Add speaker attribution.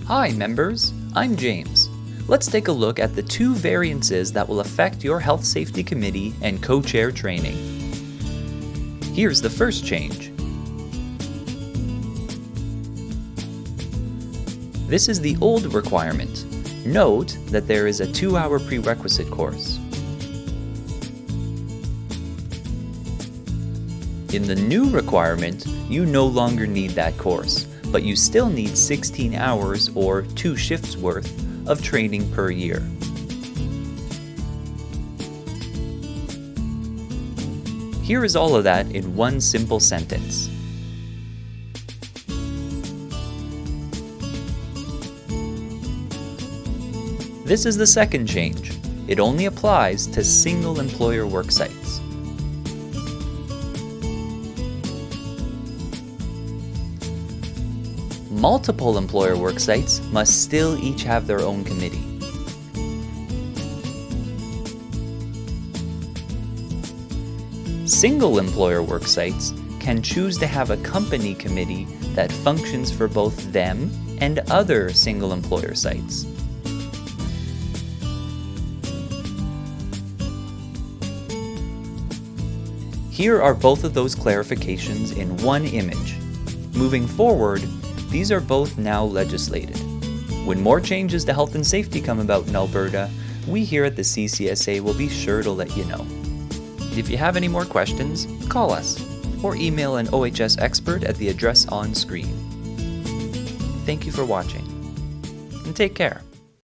Speaker 1: Hi members, I'm James. Let's take a look at the two variances that will affect your Health Safety Committee and co-chair training. Here's the first change. This is the old requirement. Note that there is a 2-hour prerequisite course. In the new requirement, you no longer need that course, but you still need 16 hours or 2 shifts worth of training per year. Here is all of that in one simple sentence. This is the second change. It only applies to single employer worksites. Multiple employer worksites must still each have their own committee. Single employer worksites can choose to have a company committee that functions for both them and other single employer sites. Here are both of those clarifications in one image. Moving forward, these are both now legislated. When more changes to health and safety come about in Alberta, we here at the CCSA will be sure to let you know. If you have any more questions, call us or email an OHS expert at the address on screen. Thank you for watching, and take care.